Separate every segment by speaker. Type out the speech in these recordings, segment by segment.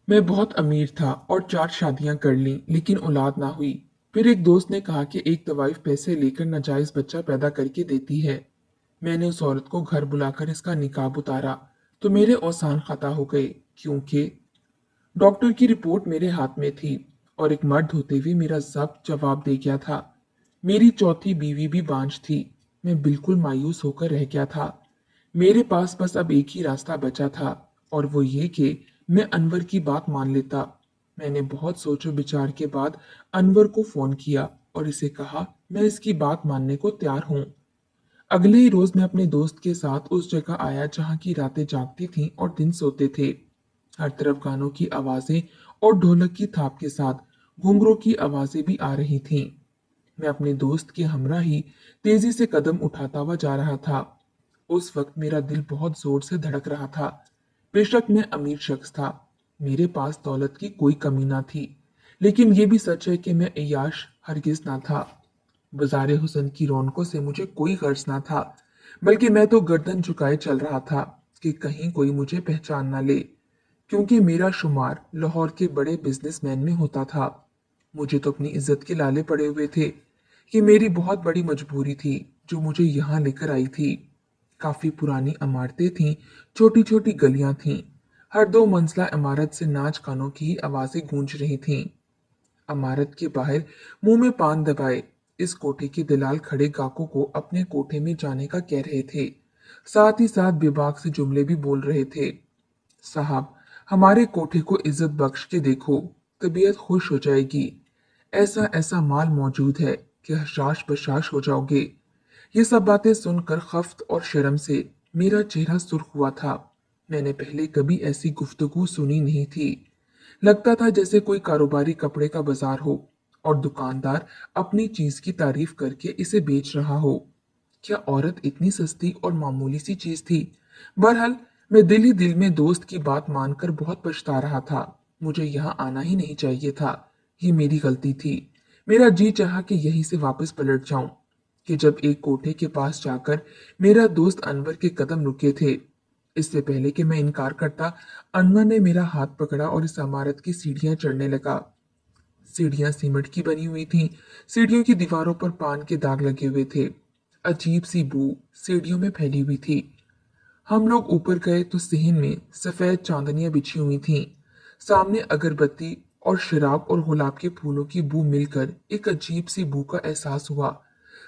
Speaker 1: मैं बहुत अमीर था और 4 शादियां कर लीं, लेकिन औलाद ना हुई। फिर एक दोस्त ने कहा कि एक दवाई पैसे लेकर नाजायज बच्चा पैदा करके देती है। मैंने उस औरत को घर बुलाकर इसका निकाब उतारा, तो मेरे औसान खता हो गए, क्योंकि डॉक्टर की रिपोर्ट मेरे हाथ में थी और एक मर्द होते हुए मेरा जब्त जवाब दे गया था। मेरी चौथी बीवी भी बांझ थी। मैं बिल्कुल मायूस होकर रह गया था। मेरे पास बस अब एक ही रास्ता बचा था, और वो ये कि मैं अनवर की बात मान लेता। मैंने बहुत सोचो विचार के बाद अनवर को फोन किया और इसे कहा मैं इसकी बात मानने को तैयार हूँ। अगले ही रोज मैं अपने दोस्त के साथ उस जगह आया जहाँ की रातें जागती थीं और दिन सोते थे। हर तरफ गानों की आवाजें और ढोलक की थाप के साथ घुंघरों की आवाजें भी आ रही थीं। मैं अपने दोस्त के हमरा ही तेजी से कदम उठाता हुआ जा रहा था। उस वक्त मेरा दिल बहुत जोर से धड़क रहा था। बेशक मैं अमीर शख्स था, मेरे पास दौलत की कोई कमी ना थी, लेकिन ये भी सच है कि मैं अय्याश हरगिज ना था। बाज़ारे हुस्न की रौनकों से मुझे कोई गर्ज ना था, बल्कि मैं तो गर्दन झुकाए चल रहा था कि कहीं कोई मुझे पहचान ना ले, क्योंकि मेरा शुमार लाहौर के बड़े बिजनेसमैन में होता था। मुझे तो अपनी इज्जत के लाले पड़े हुए थे कि मेरी बहुत बड़ी मजबूरी थी जो मुझे यहाँ लेकर आई थी। काफी पुरानी इमारतें थीं, छोटी छोटी गलियां थीं। हर 2 मंजिला इमारत से नाच गानों की ही आवाजें गूंज रही थीं। इमारत के बाहर मुंह में पान दबाए इस कोठे के दलाल खड़े गाहकों को अपने कोठे में जाने का कह रहे थे। साथ ही साथ बेबाक से जुमले भी बोल रहे थे। साहब, हमारे कोठे को इज्जत बख्श के देखो, तबीयत खुश हो जाएगी। ऐसा ऐसा माल मौजूद है कि हशाश बशाश हो जाओगे। ये सब बातें सुनकर खफ्त और शर्म से मेरा चेहरा सुर्ख हुआ था। मैंने पहले कभी ऐसी गुफ्तगू सुनी नहीं थी। लगता था जैसे कोई कारोबारी कपड़े का बाजार हो और दुकानदार अपनी चीज की तारीफ करके इसे बेच रहा हो। क्या औरत इतनी सस्ती और मामूली सी चीज थी? बहरहाल, मैं दिल ही दिल में दोस्त की बात मानकर बहुत पछता रहा था। मुझे यहाँ आना ही नहीं चाहिए था। ये मेरी गलती थी। मेरा जी चाहा कि यहीं से वापस पलट जाऊं, कि जब एक कोठे के पास जाकर मेरा दोस्त अनवर के कदम रुके थे। इससे पहले कि मैं इनकार करता, अनवर ने मेरा हाथ पकड़ा और इस इमारत की सीढ़ियां चढ़ने लगा। सीढ़ियां सीमेंट की बनी हुई थीं। सीढ़ियों की दीवारों पर पान के दाग लगे हुए थे। अजीब सी बू सीढ़ियों में फैली हुई थी। हम लोग ऊपर गए तो सिहन में सफेद चांदनियां बिछी हुई थीं। सामने अगरबत्ती और शराब और गुलाब के फूलों की बू मिलकर एक अजीब सी बू का एहसास हुआ।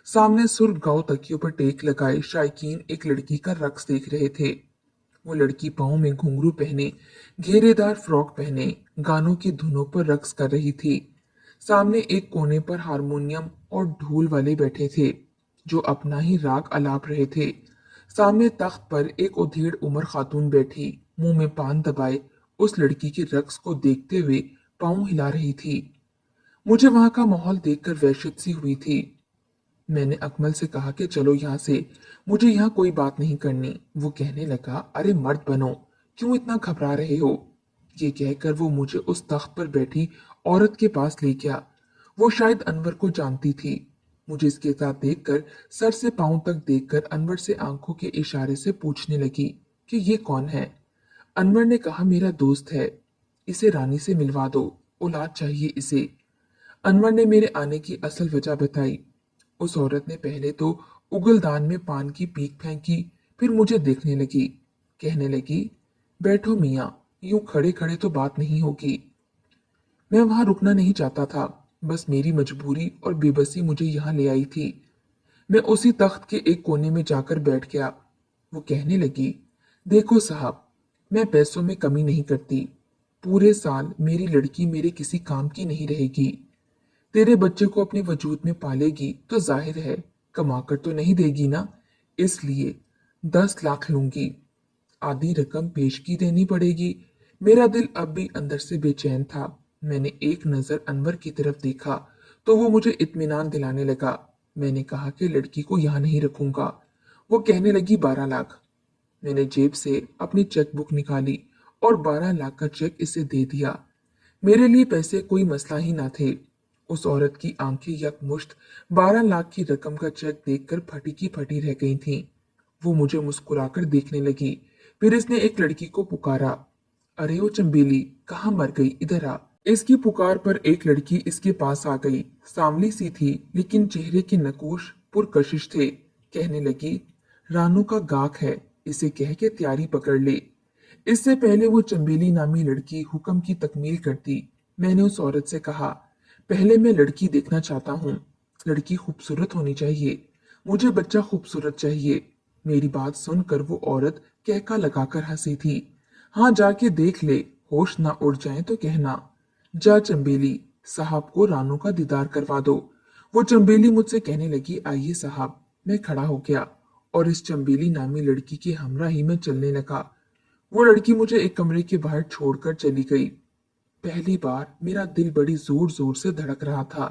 Speaker 1: सामने सुर्ख गांव तकियों पर टेक लगाए शायकीन एक लड़की का रक्स देख रहे थे। वो लड़की पाँव में घुंघरू पहने, घेरेदार फ्रॉक पहने, गानों की धुनों पर रक्स कर रही थी। सामने एक कोने पर हारमोनियम और ढोल वाले बैठे थे, जो अपना ही राग अलाप रहे थे। सामने तख्त पर एक उधेड़ उम्र खातून बैठी, मुंह में पान दबाए, उस लड़की के रक्स को देखते हुए पाँव हिला रही थी। मुझे वहां का माहौल देखकर वहशत सी हुई थी। मैंने अकमल से कहा कि चलो यहाँ से, मुझे यहाँ कोई बात नहीं करनी। वो कहने लगा, अरे मर्द बनो, क्यों इतना घबरा रहे हो? ये कहकर वो मुझे उस तख्त पर बैठी औरत के पास ले गया। वो शायद अनवर को जानती थी। मुझे इसके साथ देखकर सर से पांव तक देखकर अनवर से आंखों के इशारे से पूछने लगी कि ये कौन है। अनवर ने कहा, मेरा दोस्त है, इसे रानी से मिलवा दो, औलाद चाहिए इसे। अनवर ने मेरे आने की असल वजह बताई। उस औरत ने पहले तो उगलदान में पान की पीक फेंकी, फिर मुझे देखने लगी। कहने लगी, बैठो मियाँ, यूं खड़े खड़े तो बात नहीं होगी। मैं वहां रुकना नहीं चाहता था, बस मेरी मजबूरी और बेबसी मुझे यहाँ ले आई थी। मैं उसी तख्त के एक कोने में जाकर बैठ गया। वो कहने लगी, देखो साहब, मैं पैसों में कमी नहीं करती। पूरे साल मेरी लड़की मेरे किसी काम की नहीं रहेगी। तेरे बच्चे को अपने वजूद में पालेगी तो जाहिर है कमाकर तो नहीं देगी ना, इसलिए 10 लाख लूंगी। आधी रकम पेशगी देनी पड़ेगी। मेरा दिल अब भी अंदर से बेचैन था। मैंने एक नजर अनवर की तरफ देखा तो वो मुझे इत्मीनान दिलाने लगा। मैंने कहा कि लड़की को यहाँ नहीं रखूंगा। वो कहने लगी, 12 लाख। मैंने जेब से अपनी चेक बुक निकाली और 12 लाख का चेक इसे दे दिया। मेरे लिए पैसे कोई मसला ही ना थे। उस औरत की आंखें यकमुश्त 12 लाख की रकम का चेक देखकर फटी की फटी रह गई थीं। वो मुझे मुस्कुराकर देखने लगी। फिर इसने एक लड़की को पुकारा। अरे ओ चंबेली, कहाँ मर गई, इधर आ। इसकी पुकार पर एक लड़की इसके पास आ गई। सांवली सी थी, लेकिन चेहरे के नकूश पुरकशिश थे। कहने लगी, रानू का गाक है, इसे कह के तैयारी पकड़ ले। इससे पहले वो चंबेली नामी लड़की हुक्म की तकमील करती, मैंने उस औरत से कहा, पहले मैं लड़की देखना चाहता हूँ। लड़की खूबसूरत होनी चाहिए, मुझे बच्चा खूबसूरत चाहिए। मेरी बात सुनकर वो औरत कहका लगाकर हंसी थी। हाँ, जाके देख ले, होश ना उड़ जाए तो कहना। जा चंबेली, साहब को रानू का दीदार करवा दो। वो चंबेली मुझसे कहने लगी, आइए साहब। मैं खड़ा हो गया और इस चंबेली नामी लड़की के हमरा ही में चलने लगा। वो लड़की मुझे एक कमरे के बाहर छोड़कर चली गई। पहली बार मेरा दिल बड़ी जोर जोर से धड़क रहा था।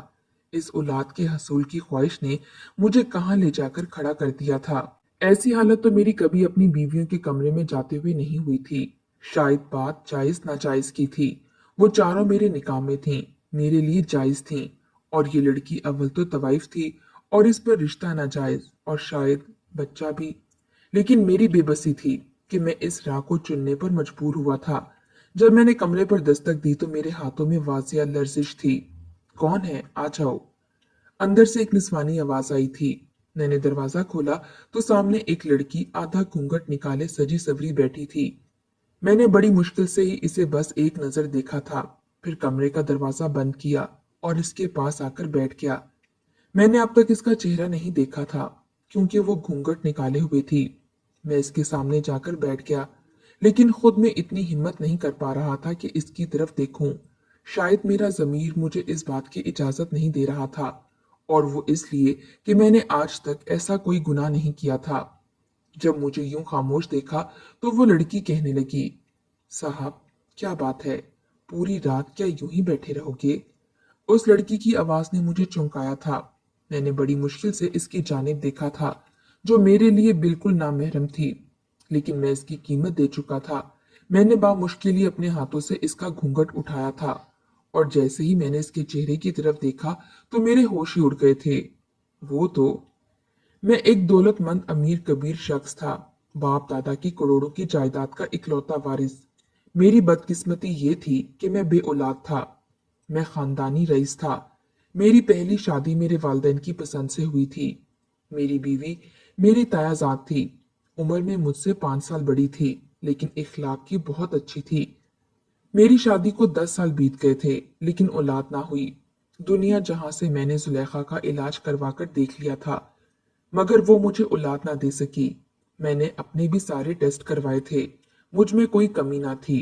Speaker 1: इस औलाद के हसूल की ख्वाहिश ने मुझे कहाँ ले जाकर खड़ा कर दिया था। ऐसी हालत तो मेरी कभी अपनी बीवियों के कमरे में जाते हुए नहीं हुई थी। शायद बात जायज नाजायज की थी। वो चारों मेरे निकाह में थीं, मेरे लिए जायज थीं। और ये लड़की अव्वल तो तवाइफ थी, और इस पर रिश्ता नाजायज, और शायद बच्चा भी। लेकिन मेरी बेबसी थी कि मैं इस राह को चुनने पर मजबूर हुआ था। जब मैंने कमरे पर दस्तक दी तो मेरे हाथों में वाजिया लर्जिश थी। कौन है, आ जाओ। अंदर से एक निस्वानी आवाज आई थी। मैंने दरवाजा खोला तो सामने एक लड़की आधा घूंघट निकाले सजी सवरी बैठी थी। मैंने बड़ी मुश्किल से ही इसे बस एक नजर देखा था, फिर कमरे का दरवाजा बंद किया और इसके पास आकर बैठ गया। मैंने अब तक इसका चेहरा नहीं देखा था, क्योंकि वो घूंघट निकाले हुए थी। मैं इसके सामने जाकर बैठ गया, लेकिन खुद में इतनी हिम्मत नहीं कर पा रहा था कि इसकी तरफ देखूं। शायद मेरा जमीर मुझे इस बात की इजाजत नहीं दे रहा था, और वो इसलिए कि मैंने आज तक ऐसा कोई गुनाह नहीं किया था। जब मुझे यूं खामोश देखा तो वो लड़की कहने लगी, साहब, क्या बात है, पूरी रात क्या यूं ही बैठे रहोगे? उस लड़की की आवाज ने मुझे चौंकाया था। मैंने बड़ी मुश्किल से इसकी जानिब देखा था, जो मेरे लिए बिल्कुल नामहरम थी, लेकिन मैं इसकी कीमत दे चुका था। मैंने बामुश्किल ही अपने हाथों से इसका घूंघट उठाया था, और जैसे ही मैंने इसके चेहरे की तरफ देखा तो मेरे होश ही उड़ गए थे। वो तो मैं एक दौलतमंद अमीर कबीर शख्स था, बाप दादा की करोड़ों की जायदाद का इकलौता वारिस। मेरी बदकिस्मती ये थी कि मैं बे औलाद था। मैं खानदानी रईस था। मेरी पहली शादी मेरे वालिदैन की पसंद से हुई थी। मेरी बीवी मेरी तायाजाद थी। उम्र में मुझसे 5 साल बड़ी थी, लेकिन इखलाक की बहुत अच्छी थी। मेरी शादी को 10 साल बीत गए थे, लेकिन औलाद ना हुई। दुनिया जहां से मैंने जुलेखा का इलाज करवाकर देख लिया था, मगर वो मुझे औलाद ना दे सकी। मैंने अपने भी सारे टेस्ट करवाए थे, मुझ में कोई कमी ना थी।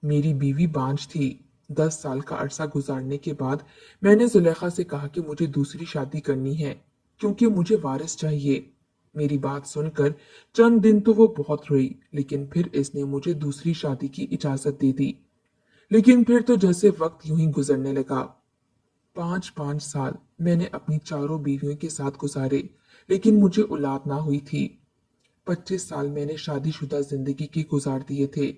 Speaker 1: मेरी बीवी बांझ थी। 10 साल का अरसा गुजारने के बाद मैंने जुलेखा से कहा कि मुझे दूसरी शादी करनी है, क्योंकि मुझे वारिस चाहिए। मेरी बात सुनकर चंद दिन तो वो बहुत रोई, लेकिन फिर इसने मुझे दूसरी शादी की इजाजत दे दी। लेकिन फिर तो जैसे वक्त यूं ही गुजरने लगा। 5-5 साल मैंने अपनी चारों बीवियों के साथ गुजारे, लेकिन मुझे औलाद ना हुई थी। 25 साल मैंने शादीशुदा जिंदगी के गुजार दिए थे।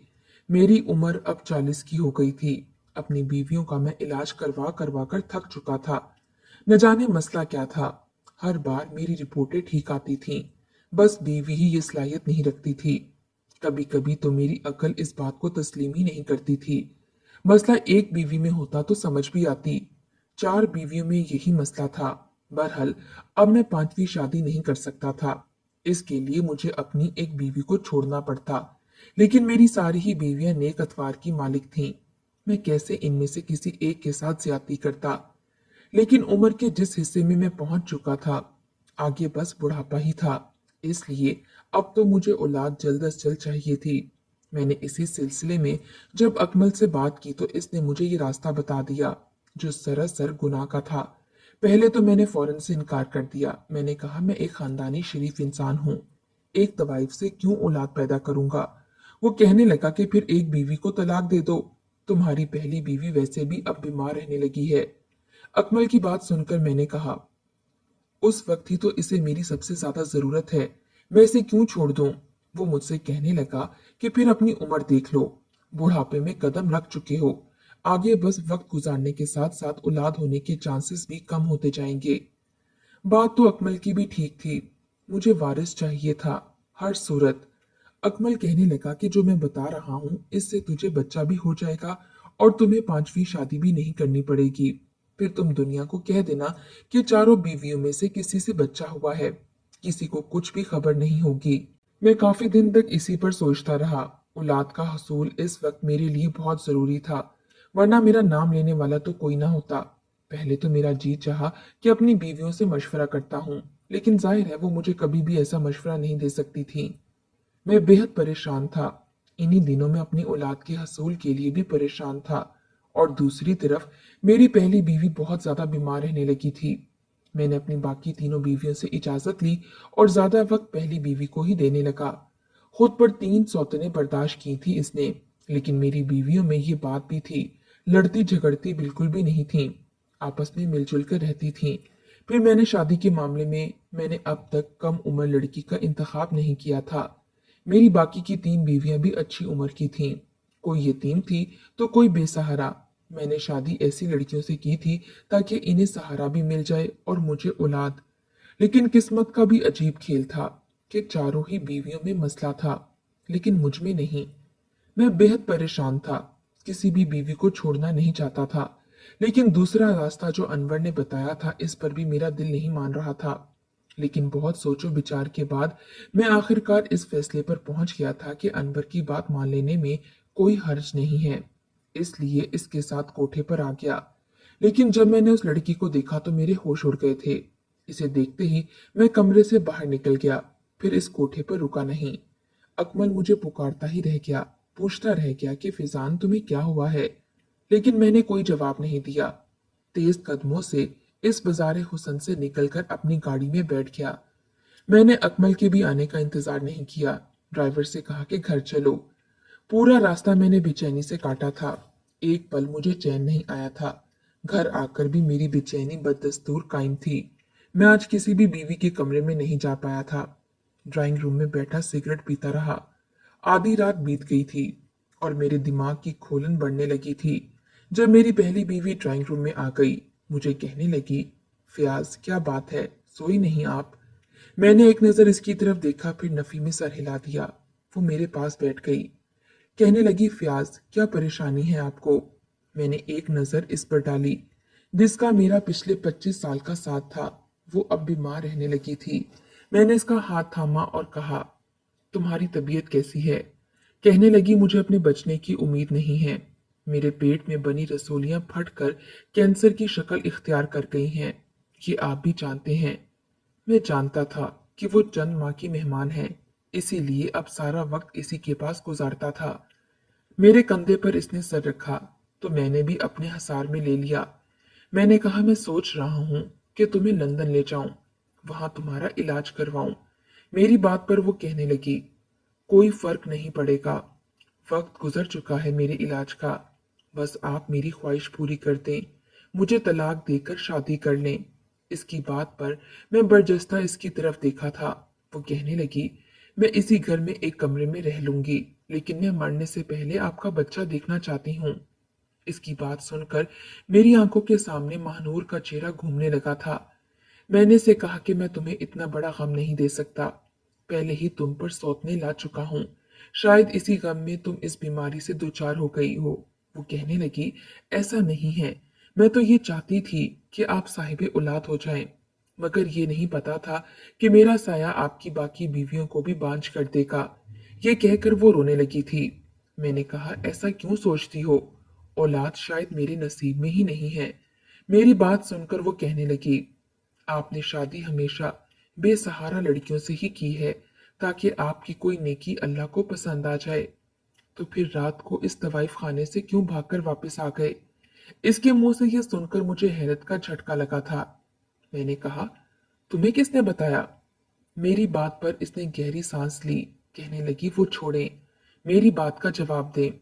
Speaker 1: मेरी उम्र अब 40 की हो गई थी। अपनी बीवियों का मैं इलाज करवा करवा कर थक चुका था। न जाने मसला क्या था। हर बार मेरी रिपोर्टें ठीक आती थीं, बस बीवी ही ये सलाहियत नहीं रखती थी। कभी कभी तो मेरी अकल इस बात को तस्लीम ही नहीं करती थी। मसला एक बीवी में होता तो समझ भी आती, 4 बीवियों में यही मसला था। बहरहाल अब मैं 5वीं शादी नहीं कर सकता था। इसके लिए मुझे अपनी एक बीवी को छोड़ना पड़ता, लेकिन मेरी सारी ही बीवियां नेक अतवार की मालिक थीं। मैं कैसे इनमें से किसी एक के साथ ज्यादती करता? लेकिन उम्र के जिस हिस्से में मैं पहुंच चुका था, आगे बस बुढ़ापा ही था। इसलिए अब तो मुझे औलाद जल्द अज जल्द चाहिए थी। मैंने इसी सिलसिले में जब अकमल से बात की तो इसने मुझे ये रास्ता बता दिया, जो सरासर गुनाह का था। पहले तो मैंने फौरन से इनकार कर दिया। मैंने कहा, मैं एक खानदानी शरीफ इंसान हूँ, एक तवाइफ से क्यों औलाद पैदा करूंगा? वो कहने लगा कि फिर एक बीवी को तलाक दे दो, तुम्हारी पहली बीवी वैसे भी अब बीमार रहने लगी है। अकमल की बात सुनकर मैंने कहा, उस वक्त ही तो इसे मेरी सबसे ज्यादा जरूरत है, मैं इसे क्यों छोड़ दूं? वो मुझसे कहने लगा कि फिर अपनी उम्र देख लो, बुढ़ापे में कदम रख चुके हो, आगे बस वक्त गुजारने के साथ साथ औलाद होने के चांसेस भी कम होते जाएंगे। बात तो अकमल की भी ठीक थी। मुझे वारिस चाहिए था, हर सूरत। अकमल कहने लगा कि जो मैं बता रहा हूँ इससे तुझे बच्चा भी हो जाएगा और तुम्हें पांचवी शादी भी नहीं करनी पड़ेगी। फिर तुम दुनिया को कह देना कि चारों बीवियों में से किसी से बच्चा हुआ है। किसी को कुछ भी खबर नहीं होगी। मैं काफी दिन तक इसी पर सोचता रहा। औलाद का हसूल इस वक्त मेरे लिए बहुत जरूरी था, वरना मेरा नाम लेने वाला तो कोई ना होता। पहले तो मेरा जी चाहा कि अपनी बीवियों से मशवरा करता हूँ, लेकिन जाहिर है वो मुझे कभी भी ऐसा मशवरा नहीं दे सकती थी। मैं बेहद परेशान था। इन्हीं दिनों में अपनी औलाद के हसूल के लिए भी परेशान था। और दूसरी तरफ मेरी पहली बीवी बहुत ज्यादा बीमार रहने लगी थी। मैंने अपनी बाकी तीनों बीवियों से इजाजत ली और ज्यादा वक्त पहली बीवी को ही देने लगा। खुद पर 3 सौतनें बर्दाश्त की थी इसने, लेकिन मेरी बीवियों में ये बात भी थी। लड़ती झगड़ती बिल्कुल भी नहीं थी, आपस में मिलजुल कर रहती थी। फिर मैंने शादी के मामले में मैंने अब तक कम उम्र लड़की का इंतखाब नहीं किया था। मेरी बाकी की 3 बीवियां भी अच्छी उम्र की थीं। कोई यतीम थी तो कोई बेसहारा। मैंने शादी ऐसी लड़कियों से की थी ताकि इन्हें सहारा भी मिल जाए और मुझे औलाद। लेकिन किस्मत का भी अजीब खेल था कि चारों ही बीवियों में मसला था, लेकिन मुझ में नहीं। मैं बेहद परेशान था, किसी भी बीवी को छोड़ना नहीं चाहता था। लेकिन दूसरा रास्ता जो अनवर ने बताया था इस पर भी मेरा दिल नहीं मान रहा था। लेकिन बहुत सोचो विचार के बाद मैं आखिरकार इस फैसले पर पहुंच गया था कि अनवर की बात मान लेने में कोई हर्ज नहीं है। इसलिए इसके साथ कोठे पर आ गया। लेकिन जब मैंने उस लड़की को देखा तो मेरे होश उड़ गए थे। इसे देखते ही मैं कमरे से बाहर निकल गया, फिर इस कोठे पर रुका नहीं। अकमल मुझे पुकारता ही रह गया, पूछता रह गया कि फिजान तुम्हें क्या हुआ है। लेकिन मैंने कोई जवाब नहीं दिया। तेज कदमों से इस बाजारे हुसन से निकलकर अपनी गाड़ी में बैठ गया। मैंने अकमल के भी आने का इंतजार नहीं किया। ड्राइवर से कहा कि घर चलो। पूरा रास्ता मैंने बेचैनी से काटा था। एक पल मुझे चैन नहीं आया था। घर आकर भी मेरी बेचैनी बददस्तूर कायम थी। मैं आज किसी भी बीवी के कमरे में नहीं जा पाया था। ड्राइंग रूम में बैठा सिगरेट पीता रहा। आधी रात बीत गई थी और मेरे दिमाग की खोलन बढ़ने लगी थी। जब मेरी पहली बीवी ड्राइंग रूम में आ गई, मुझे कहने लगी, फयाज क्या बात है, सोई नहीं आप? मैंने एक नजर इसकी तरफ देखा, फिर नफी में सर हिला दिया। वो मेरे पास बैठ गई। कहने लगी, फयाज क्या परेशानी है आपको? मैंने एक नजर इस पर डाली, जिसका मेरा पिछले 25 साल का साथ था। वो अब बीमार रहने लगी थी। मैंने इसका हाथ थामा और कहा, तुम्हारी तबीयत कैसी है? कहने लगी, मुझे अपने बचने की उम्मीद नहीं है। मेरे पेट में बनी रसोलियां फट कर कैंसर की शक्ल इख्तियार कर गई हैं। ये आप भी जानते हैं। मैं जानता था कि वो चंद माह की मेहमान है, इसीलिए अब सारा वक्त इसी के पास गुजारता था। मेरे कंधे पर इसने सर रखा तो मैंने भी अपने हसार में ले लिया। मैंने कहा, मैं सोच रहा हूँ कि तुम्हें लंदन ले जाऊं, वहां तुम्हारा इलाज करवाऊं। मेरी बात पर वो कहने लगी, कोई फर्क नहीं पड़ेगा। वक्त गुजर चुका है मेरे इलाज का। बस आप मेरी ख्वाहिश पूरी कर दें, मुझे तलाक देकर शादी कर लें। इसकी बात पर मैं बरजस्ता इसकी तरफ देखा था। वो कहने लगी, मैं इसी घर में एक कमरे में रह लूंगी, लेकिन मैं मरने से पहले आपका बच्चा देखना चाहती हूँ। इसकी बात सुनकर मेरी आंखों के सामने महानूर का चेहरा घूमने लगा था। मैंने से कहा कि मैं तुम्हें इतना बड़ा गम नहीं दे सकता। पहले ही तुम पर सौतने ला चुका हूँ। शायद इसी गम में तुम इस बीमारी से दो चार हो गई हो। वो कहने लगी, ऐसा नहीं है। मैं तो ये चाहती थी कि आप साहिबे औलाद हो जाएं, मगर ये नहीं पता था कि मेरा साया आपकी बाकी बीवियों को भी बांझ कर देगा। ये कहकर वो रोने लगी थी। मैंने कहा, ऐसा क्यों सोचती हो? औलाद शायद मेरे नसीब में ही नहीं है। मेरी बात सुनकर वो कहने लगी, आपने शादी हमेशा बेसहारा लड़कियों से ही की है ताकि आपकी कोई नेकी अल्लाह को पसंद आ जाए। तो फिर रात को इस तवाइफ खाने से क्यों भागकर वापस आ गए? इसके मुंह से यह सुनकर मुझे हैरत का झटका लगा था। मैंने कहा, तुम्हें किसने बताया? मेरी बात पर इसने गहरी सांस ली। कहने लगी, वो छोड़े, मेरी बात का जवाब दे।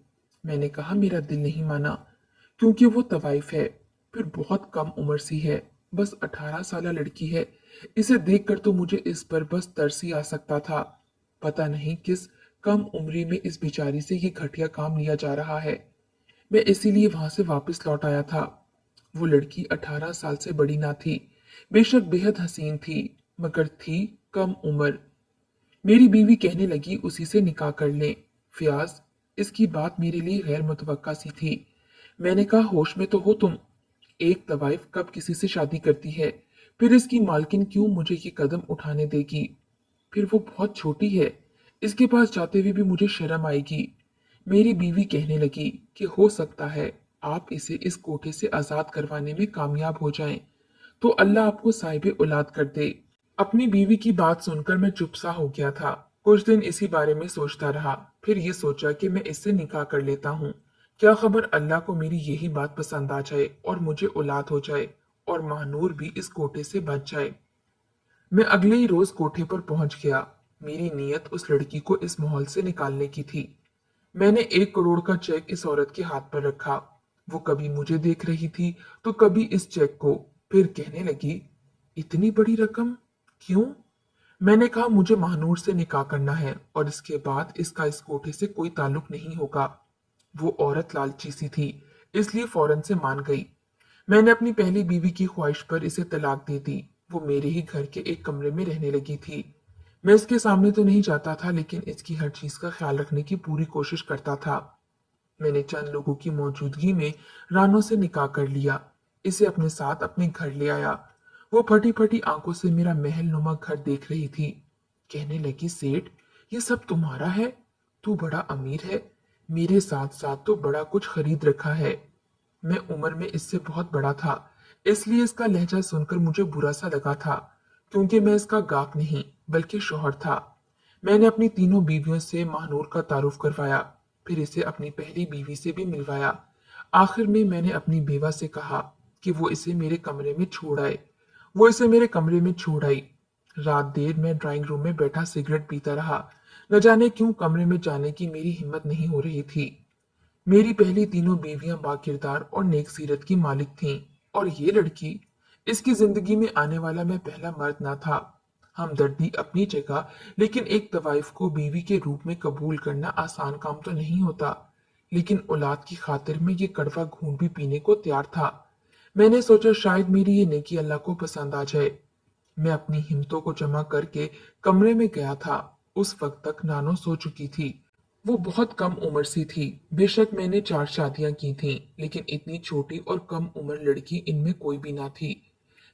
Speaker 1: मैंने कहा, मेरा दिल नहीं माना, क्योंकि वो तवाइफ है, फिर बहुत कम उम्र सी है, बस 18 साल लड़की है। इसे देखकर तो मुझे इस पर बस तरस ही आ सकता था। पता नहीं किस कम उम्री में इस बेचारी से ये घटिया काम लिया जा रहा है। मैं इसीलिए वहां से वापस लौट आया था। वो लड़की 18 साल से बड़ी ना थी, बेशक बेहद हसीन थी, मगर थी कम उम्र। मेरी बीवी कहने लगी उसी से निकाह कर लें। फयाज, इसकी बात मेरे लिए गैर मुतवक्का सी थी। मैंने कहा होश में तो हो तुम। एक तवाइफ कब किसी से शादी करती है, फिर इसकी मालकिन क्यों मुझे ये कदम उठाने देगी? फिर वो बहुत छोटी है, इसके पास जाते हुए भी मुझे शर्म आएगी। मेरी बीवी कहने लगी कि हो सकता है आप इसे इस कोठे से आजाद करवाने में कामयाब हो जाएं, तो अल्लाह आपको साहिब औलाद कर दे। अपनी बीवी की बात सुनकर मैं चुप सा हो गया था। कुछ दिन इसी बारे में सोचता रहा, फिर ये सोचा कि मैं इससे निकाह कर लेता हूँ। क्या खबर अल्लाह को मेरी यही बात पसंद आ जाए और मुझे औलाद हो जाए और महानूर भी इस कोठे से बच जाए। मैं अगले ही रोज कोठे पर पहुंच गया। मेरी नीयत उस लड़की को इस माहौल से निकालने की थी। मैंने 1 करोड़ का चेक इस औरत के हाथ पर रखा। वो कभी मुझे देख रही थी तो कभी इस चेक को, फिर कहने लगी, इतनी बड़ी रकम क्यों? मैंने कहा मुझे महानूर से निकाह करना है और इसके बाद इसका इस कोठे से कोई ताल्लुक नहीं होगा। वो औरत लालची सी थी, इसलिए फौरन से मान गई। मैंने अपनी पहली बीवी की ख्वाहिश पर इसे तलाक दे दी। वो मेरे ही घर के एक कमरे में रहने लगी थी। मैं इसके सामने तो नहीं जाता था, लेकिन इसकी हर चीज का ख्याल रखने की पूरी कोशिश करता था। मैंने चंद लोगों की मौजूदगी में रानो से निकाह कर लिया। इसे अपने साथ अपने घर ले आया। वो फटी फटी आंखों से मेरा महल नुमा घर देख रही थी। कहने लगी, सेठ, ये सब तुम्हारा है? तू बड़ा अमीर है, मेरे साथ साथ तो बड़ा कुछ खरीद रखा है। मैं उम्र में इससे बहुत बड़ा था, इसलिए इसका लहजा सुनकर मुझे बुरा सा लगा था, क्योंकि मैं इसका गाक नहीं बल्कि शौहर था। मैंने अपनी तीनों बीवियों से महानूर का तारुफ करवाया, फिर इसे अपनी पहली बीवी से भी मिलवाया। आखिर में मैंने अपनी बेवा से कहा कि वो इसे मेरे कमरे में छोड़ आए। वो इसे मेरे कमरे में छोड़ आई। रात देर मैं ड्राइंग रूम में बैठा सिगरेट पीता रहा। न जाने क्यों कमरे में जाने की मेरी हिम्मत नहीं हो रही थी। मेरी पहली तीनों बीवियां बाकिरदार और नेक सीरत की मालिक थीं, और ये लड़की, इसकी जिंदगी में आने वाला मैं पहला मर्द ना था। हमदर्दी अपनी जगह, लेकिन एक तवाइफ को बीवी के रूप में कबूल करना आसान काम तो नहीं होता। लेकिन औलाद की खातिर मैं ये कड़वा घूंट भी पीने को तैयार था। मैंने सोचा शायद मेरी ये नेकी अल्लाह को पसंद आ जाए। मैं अपनी हिम्मतों को जमा करके कमरे में गया था। उस वक्त तक नानो सो चुकी थी। वो बहुत कम उम्र सी थी। बेशक मैंने 4 शादियां की थीं, लेकिन इतनी छोटी और कम उम्र लड़की इनमें कोई भी ना थी।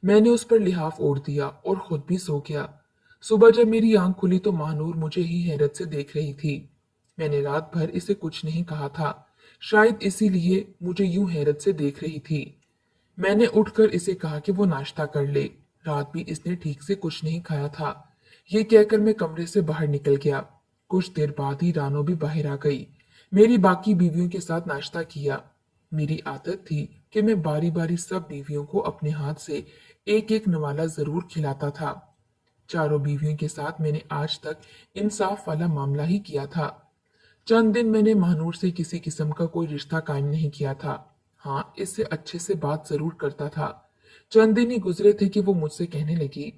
Speaker 1: मैंने उस पर लिहाफ ओढ़ दिया और खुद भी सो गया। सुबह जब मेरी आंख खुली तो महानूर मुझे ही हैरत से देख रही थी। मैंने रात भर इसे कुछ नहीं कहा था, शायद इसीलिए मुझे यूं हैरत से देख रही थी। मैंने उठकर इसे कहा कि वो नाश्ता कर ले। रात भी इसने ठीक से कुछ नहीं खाया था। ये कहकर मैं कमरे से बाहर निकल गया। कुछ देर बाद ही रानो भी बाहर आ गई। मेरी बाकी बीवियों के साथ नाश्ता किया। मेरी आदत थी कि मैं बारी बारी सब बीवियों को अपने हाथ से एक एक नवाला जरूर खिलाता था। चारों बीवियों के साथ मैंने आज तक इंसाफ वाला मामला ही किया था। चंद दिन मैंने महानूर से किसी किस्म का कोई रिश्ता कायम नहीं किया था। हाँ, इससे अच्छे से बात जरूर करता था। चंद दिन ही गुजरे थे कि वो मुझसे कहने लगी,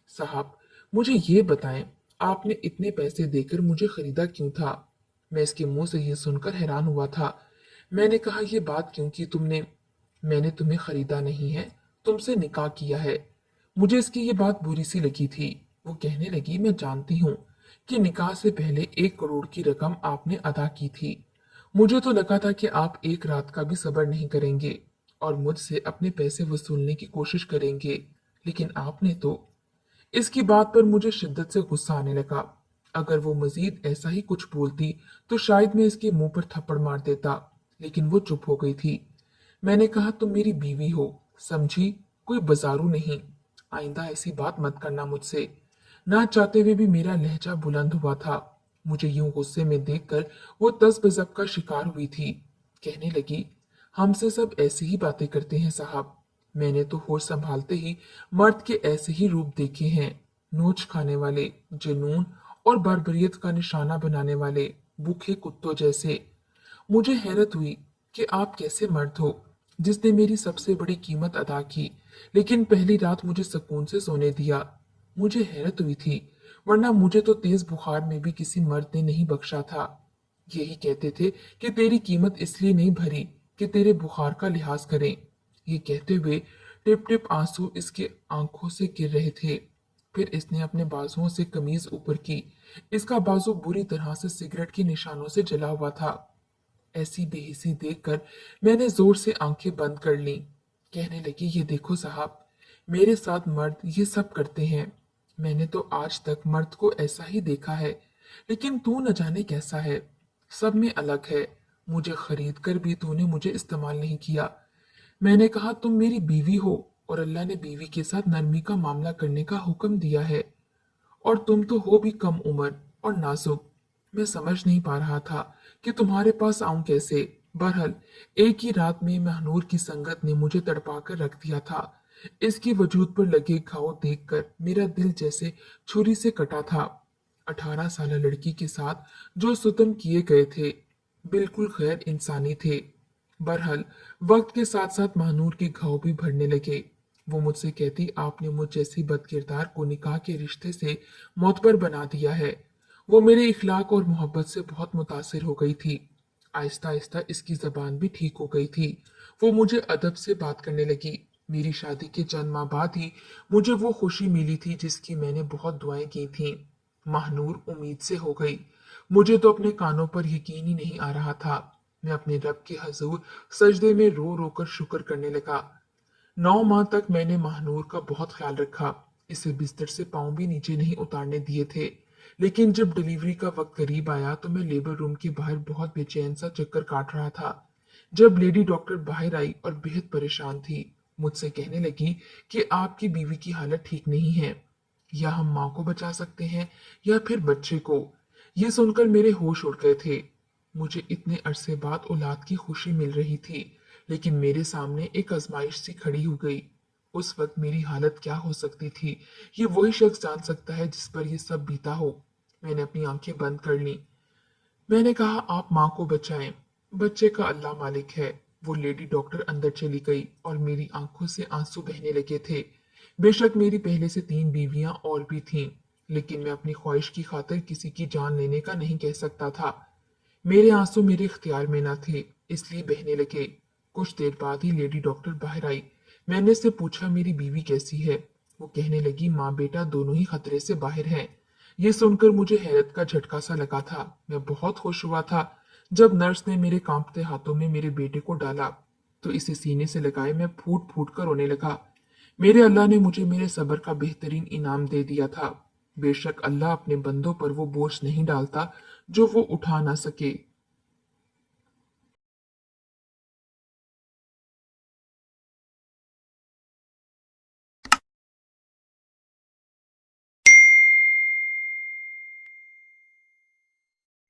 Speaker 1: साहब, मुझे ये बताएं, आपने इतने पैसे देकर मुझे खरीदा क्यों था? मैं इसके मुंह से ये सुनकर हैरान हुआ था। मैंने कहा, ये बात क्यों की तुमने? मैंने तुम्हें खरीदा नहीं है, तुमसे निकाह किया है। मुझे इसकी ये बात बुरी सी लगी थी। वो कहने लगी, मैं जानती हूँ कि निकाह से पहले 1 करोड़ की रकम आपने अदा की थी। मुझे तो लगा था कि आप एक रात का भी सब्र नहीं करेंगे और मुझसे अपने पैसे वसूलने की कोशिश करेंगे, लेकिन आपने तो। इसकी बात पर मुझे शिद्दत से गुस्सा आने लगा। अगर वो मजीद ऐसा ही कुछ बोलती तो शायद मैं इसके मुंह पर थप्पड़ मार देता, लेकिन वो चुप हो गई थी। मैंने कहा, तुम मेरी बीवी हो, समझी, कोई बाजारू नहीं। आइंदा ऐसी बात मत करना मुझसे। ना चाहते हुए भी मेरा लहजा बुलंद हुआ था। मुझे यूं गुस्से में देखकर वो तज़-बज़ब का शिकार हुई थी। कहने लगी, हमसे सब ऐसे ही बातें करते हैं साहब। मैंने तो होश संभालते ही मर्द के ऐसे ही रूप देखे हैं, नोच खाने वाले, जुनून और बर्बरियत का निशाना बनाने वाले, भूखे कुत्तों जैसे। मुझे हैरत हुई कि आप कैसे मर्द हो जिसने मेरी सबसे बड़ी कीमत अदा की, लेकिन पहली रात मुझे सुकून से सोने दिया। मुझे हैरत हुई थी, वरना मुझे तो तेज बुखार में भी किसी मर्द ने नहीं बख्शा था। यही कहते थे कि तेरी कीमत इसलिए नहीं भरी कि तेरे बुखार का लिहाज करें। ये कहते हुए टिप टिप आंसू इसके आंखों से गिर रहे थे। फिर इसने अपने बाजुओं से कमीज ऊपर की। इसका बाजू बुरी तरह से सिगरेट के निशानों से जला हुआ था। ऐसी बेहिसी देखकर मैंने जोर से आंखें बंद कर लीं। कहने लगी, ये देखो साहब, मेरे साथ मर्द ये सब करते हैं। मैंने तो आज तक मर्द को ऐसा ही देखा है, लेकिन तू न जाने कैसा है, सब में अलग है। मुझे खरीद कर भी तूने मुझे इस्तेमाल नहीं किया। मैंने कहा, तुम मेरी बीवी हो और अल्लाह ने बीवी के साथ नरमी का मामला करने का हुक्म दिया है, और तुम तो हो भी कम उम्र और नाजुक। मैं समझ नहीं पा रहा था कि तुम्हारे पास आऊं कैसे। बहरहाल एक ही रात में महनूर की संगत ने मुझे तड़पा कर रख दिया था। इसके वजूद पर लगे घाव देखकर मेरा दिल जैसे छुरी से कटा था। 18 साल लड़की के साथ जो सुतम किए गए थे, बिल्कुल गैर इंसानी थे। बहरहाल वक्त के साथ साथ महानूर के घाव भी भरने लगे। वो मुझसे कहती, आपने मुझ जैसी बदकिरदार को निकाह के रिश्ते से मोतबर बना दिया है। वो मेरे इखलाक और मोहब्बत से बहुत मुतासिर हो गई थी। आहिस्ता आहिस्ता इसकी जबान भी ठीक हो गई थी। वो मुझे अदब से बात करने लगी। मेरी शादी के चंद माह बाद ही मुझे वो खुशी मिली थी जिसकी मैंने बहुत दुआएं की थीं। महानूर उम्मीद से हो गई। मुझे तो अपने कानों पर यकीन ही नहीं आ रहा था। मैं अपने रब के हजूर सजदे में रो रो कर शुक्र करने लगा। 9 माह तक मैंने महानूर का बहुत ख्याल रखा। इसे बिस्तर से पांव भी नीचे नहीं उतारने दिए थे। लेकिन जब डिलीवरी का वक्त करीब आया तो मैं लेबर रूम के बाहर बहुत बेचैन सा चक्कर काट रहा था। जब लेडी डॉक्टर बाहर आई और बेहद परेशान थी, मुझसे कहने लगी कि आपकी बीवी की हालत ठीक नहीं है। या हम माँ को बचा सकते हैं या फिर बच्चे को। ये सुनकर मेरे होश उड़ गए थे। मुझे इतने अरसे बाद औलाद की खुशी मिल रही थी, लेकिन मेरे सामने एक आजमाइश सी खड़ी हो गई। उस वक्त मेरी हालत क्या हो सकती थी, ये वही शख्स जान सकता है जिस पर ये सब बीता हो। मैंने अपनी आंखें बंद कर ली। मैंने कहा, आप माँ को बचाएं, बच्चे का अल्लाह मालिक है। वो लेडी डॉक्टर अंदर चली गई और मेरी आंखों से आंसू बहने लगे थे। बेशक मेरी पहले से 3 बीवियां और भी थीं, लेकिन मैं अपनी ख्वाहिश की खातिर किसी की जान लेने का नहीं कह सकता था। मेरे आंसू मेरे इख्तियार में न थे, इसलिए बहने लगे। कुछ देर बाद ही लेडी डॉक्टर बाहर आई। मैंने उससे पूछा, मेरी बीवी कैसी है? वो कहने लगी, माँ बेटा दोनों ही खतरे से बाहर हैं। ये सुनकर मुझे हैरत का झटका सा लगा था। मैं बहुत खुश हुआ था जब नर्स ने मेरे कांपते हाथों में मेरे बेटे को डाला तो इसे सीने से लगाए मैं फूट फूट कर रोने लगा। मेरे अल्लाह ने मुझे मेरे सब्र का बेहतरीन इनाम दे दिया था। बेशक अल्लाह अपने बंदों पर वो बोझ नहीं डालता जो वो उठा ना सके।